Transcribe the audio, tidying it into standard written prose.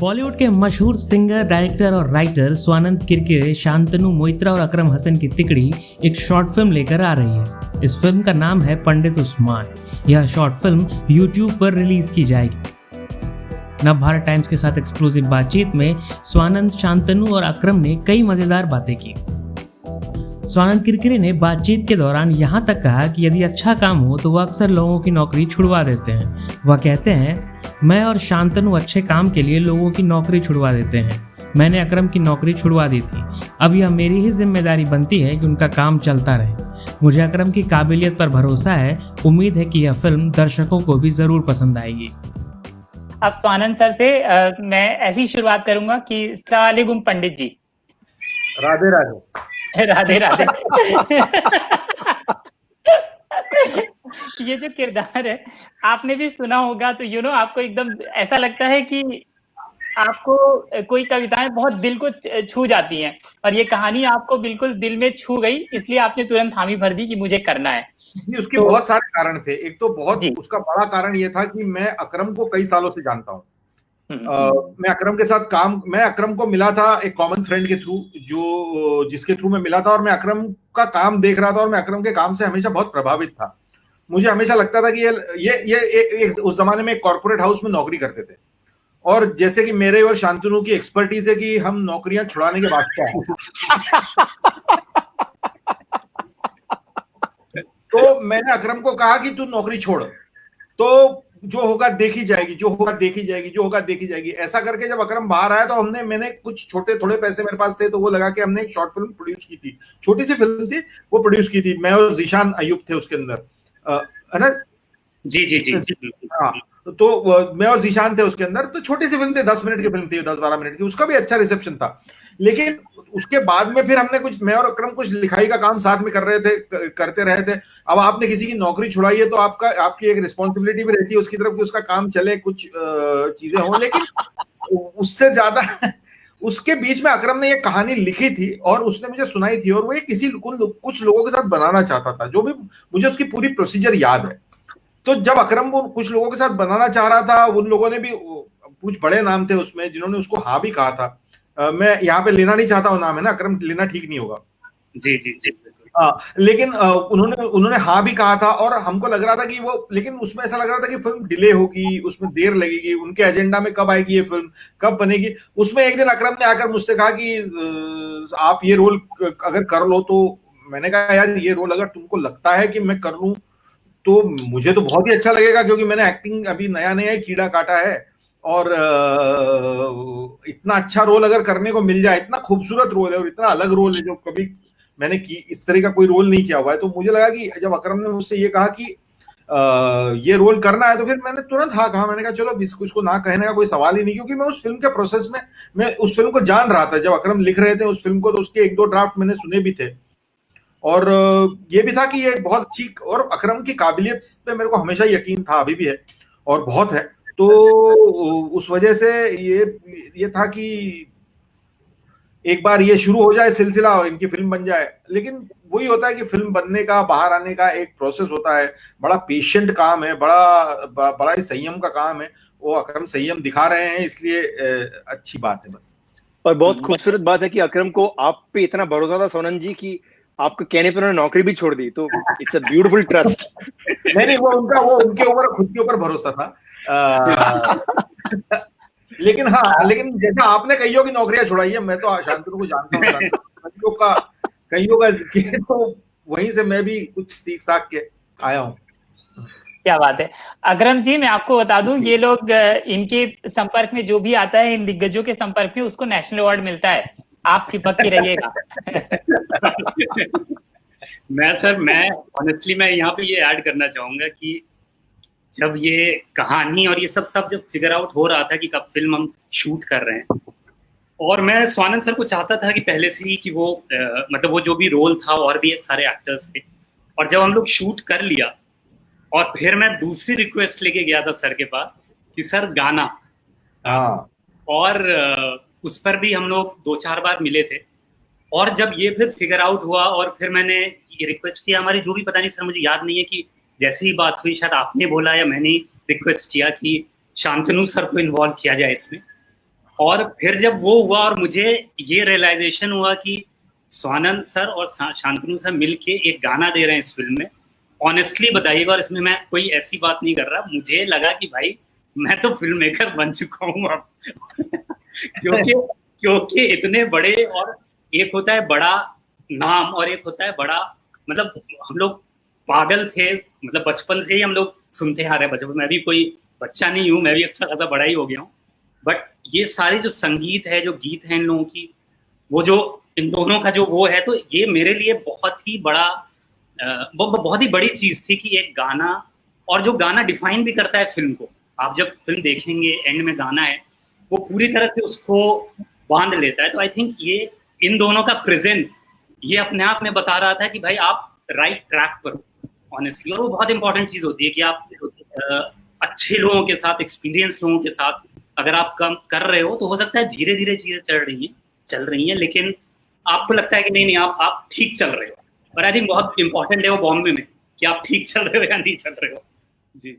बॉलीवुड के मशहूर singer, director और राइटर स्वानंद किरकिरे, शांतनु मोइत्रा और अकरम हसन की तिकड़ी एक शॉर्ट फिल्म लेकर आ रही है। इस फिल्म का नाम है पंडित उस्मान। यह शॉर्ट फिल्म YouTube पर रिलीज की जाएगी। नवभारत टाइम्स के साथ एक्सक्लूसिव बातचीत में स्वानंद, शांतनु और अकरम ने कई मजेदार बातें की। स्वानंद किरकिरे ने बातचीत के दौरान यहाँ तक कहा कि यदि अच्छा काम हो तो वह अक्सर लोगों की नौकरी छुड़वा देते हैं। वह कहते हैं, मैं और शांतनु अच्छे काम के लिए लोगों की नौकरी छुड़वा देते हैं। मैंने अकरम की नौकरी छुड़वा दी थी। अब यह मेरी ही जिम्मेदारी बनती है कि उनका काम चलता रहे। मुझे अकरम की काबिलियत पर भरोसा है। उम्मीद है कि यह फिल्म दर्शकों को भी जरूर पसंद आएगी। अब स्वानंद सर से मैं ऐसी शुरुआत करूंगा कि अस्सलाम वालेकुम पंडित जी। राधे राधे। राधे राधे। ये जो किरदार है आपने भी सुना होगा, तो आपको एकदम ऐसा लगता है कि आपको कोई कविताएं बहुत दिल को छू जाती हैं, और ये कहानी आपको बिल्कुल दिल में छू गई, इसलिए आपने तुरंत हामी भर दी कि मुझे करना है। उसके बहुत सारे कारण थे। एक तो बहुत उसका बड़ा कारण ये था कि मैं अकरम को कई सालों से जानता हूँ। मैं अकरम को मिला था एक कॉमन फ्रेंड के थ्रू, जिसके थ्रू मैं मिला था, और मैं अकरम का काम देख रहा था और मैं अकरम के काम से हमेशा बहुत प्रभावित था। मुझे हमेशा लगता था कि ये उस जमाने में एक कॉर्पोरेट हाउस में नौकरी करते थे, और जैसे कि मेरे और शांतनु की एक्सपर्टीज है कि हम नौकरियां छुड़ाने के बादशाह हैं। तो मैंने अकरम को कहा कि तू नौकरी छोड़, तो जो होगा देखी जाएगी, जो होगा देखी जाएगी, जो होगा देखी जाएगी। ऐसा करके जब अकरम बाहर आया तो मैंने कुछ थोड़े पैसे मेरे पास थे, तो वो लगा के हमने एक शॉर्ट फिल्म प्रोड्यूस की थी। छोटी सी फिल्म थी, वो प्रोड्यूस की थी। मैं और जीशान अयूब थे उसके अंदर, है ना? जी। हाँ, तो मैं और जीशान थे उसके अंदर। तो छोटी सी फिल्म थी, 10 मिनट की फिल्म थी, 10-12 मिनट की। उसका भी अच्छा रिसेप्शन था। लेकिन उसके बाद में फिर हमने मैं और अकरम कुछ लिखाई का काम साथ में करते रहे थे। अब आपने किसी की नौकरी छुड़ाई है तो आपकी एक रिस्पॉन्सिबिलिटी भी रहती है उसकी तरफ कि उसका काम चले, कुछ चीजें हों। लेकिन उससे ज्यादा उसके बीच में अकरम ने ये कहानी लिखी थी और उसने मुझे सुनाई थी, और वो ये कुछ लोगों के साथ बनाना चाहता था, जो भी मुझे उसकी पूरी प्रोसीजर याद है। तो जब अकरम वो कुछ लोगों के साथ बनाना चाह रहा था, उन लोगों ने भी कुछ बड़े नाम थे उसमें जिन्होंने उसको हाँ भी कहा था। मैं यहाँ पे लेना नहीं चाहता वो नाम, है ना, अकरम लेना ठीक नहीं होगा। जी। लेकिन उन्होंने हाँ भी कहा था, और हमको लग रहा था कि लेकिन उसमें ऐसा लग रहा था कि फिल्म डिले होगी, उसमें देर लगेगी, उनके एजेंडा में कब आएगी ये फिल्म, कब बनेगी। उसमें एक दिन अकरम ने आकर मुझसे कहा कि आप ये रोल अगर कर लो तो। मैंने कहा, यार ये रोल अगर तुमको लगता है कि मैं कर लूं तो मुझे तो बहुत ही अच्छा लगेगा, क्योंकि मैंने एक्टिंग अभी नया कीड़ा काटा है, और इतना अच्छा रोल अगर करने को मिल जाए, इतना खूबसूरत रोल है और इतना अलग रोल है जो कभी मैंने इस तरह का कोई रोल नहीं किया हुआ है। तो मुझे लगा कि जब अकरम ने मुझसे ये कहा कि ये रोल करना है, तो फिर मैंने तुरंत हाँ कहा। मैंने कहा चलो, इसको ना कहने का कोई सवाल ही नहीं, क्योंकि मैं उस फिल्म के प्रोसेस में, मैं उस फिल्म को जान रहा था। जब अकरम लिख रहे थे उस फिल्म को, तो उसके 1-2 ड्राफ्ट मैंने सुने भी थे, और ये भी था कि ये बहुत अच्छी, और अकरम की काबिलियत पे मेरे को हमेशा यकीन था, अभी भी है और बहुत है। तो उस वजह से ये था कि एक बार ये शुरू हो जाए सिलसिला और इनकी फिल्म बन जाए। लेकिन वही होता है कि फिल्म बनने का, बाहर आने का एक प्रोसेस होता है। बड़ा पेशेंट काम है, बड़ा ही संयम का काम है। वो अकरम संयम दिखा रहे हैं, इसलिए अच्छी बात है बस। और बहुत खूबसूरत बात है कि अकरम को आप पे इतना भरोसा था सोनन जी की आपके कहने पर उन्होंने नौकरी भी छोड़ दी, तो इट्स अ ब्यूटीफुल ट्रस्ट। नहीं, वो उनके ऊपर, खुद के ऊपर भरोसा था। लेकिन जैसा आपने कईयों की नौकरियां छुड़ाई है, मैं तो शांतनु को जानता हूँ, कईयों का तो वहीं से मैं भी कुछ सीख साख के आया हूँ। क्या बात है। अकरम जी, मैं आपको बता दूं, ये लोग इनके संपर्क में जो भी आता है, इन दिग्गजों के संपर्क में, उसको नेशनल अवार्ड मिलता है। आप चिपक के रहिएगा। मैं ऑनेस्टली मैं यहाँ पे ये ऐड करना चाहूंगा कि जब ये कहानी और ये सब जब फिगर आउट हो रहा था कि कब फिल्म हम शूट कर रहे हैं, और मैं स्वानंद सर को चाहता था कि पहले से ही कि वो मतलब वो जो भी रोल था और भी सारे एक्टर्स थे, और जब हम लोग शूट कर लिया और फिर मैं दूसरी रिक्वेस्ट लेके गया था सर के पास कि सर गाना, और उस पर भी हम लोग 2-4 बार मिले थे। और जब ये फिर फिगर आउट हुआ और फिर मैंने ये रिक्वेस्ट किया, हमारी जो भी, पता नहीं सर मुझे याद नहीं है कि जैसे ही बात हुई, शायद आपने बोला या मैंने रिक्वेस्ट किया कि शांतनु सर को इन्वॉल्व किया जाए इसमें। और फिर जब वो हुआ और मुझे ये रियलाइजेशन हुआ कि स्वानंद सर और शांतनु सर मिलके एक गाना दे रहे हैं इस फिल्म में, ऑनेस्टली बताइएगा, और इसमें मैं कोई ऐसी बात नहीं कर रहा, मुझे लगा कि भाई मैं तो फिल्म मेकर बन चुका हूँ अब क्योंकि इतने बड़े, और एक होता है बड़ा नाम और एक होता है बड़ा, मतलब हम लोग पागल थे, मतलब बचपन से ही हम लोग सुनते आ रहे हैं, बचपन, मैं भी कोई बच्चा नहीं हूँ, मैं भी अच्छा खासा बड़ा ही हो गया हूँ, बट ये सारी जो संगीत है, जो गीत है इन लोगों की, वो जो इन दोनों का जो वो है, तो ये मेरे लिए बहुत ही बड़ा बहुत ही बड़ी चीज थी कि एक गाना, और जो गाना डिफाइन भी करता है फिल्म को, आप जब फिल्म देखेंगे एंड में गाना है वो पूरी तरह से उसको बांध लेता है। तो आई थिंक ये इन दोनों का प्रेजेंस ये अपने आप में बता रहा था कि भाई आप राइट ट्रैक पर हो ऑनेस्टली, और वो बहुत इंपॉर्टेंट चीज होती है कि आप अच्छे लोगों के साथ, एक्सपीरियंस लोगों के साथ अगर आप काम कर रहे हो, तो हो सकता है धीरे धीरे चीजें चल रही हैं, लेकिन आपको लगता है कि नहीं आप ठीक चल रहे हो, और आई थिंक बहुत इंपॉर्टेंट है वो बॉम्बे में कि आप ठीक चल रहे हो या नहीं चल रहे हो। जी।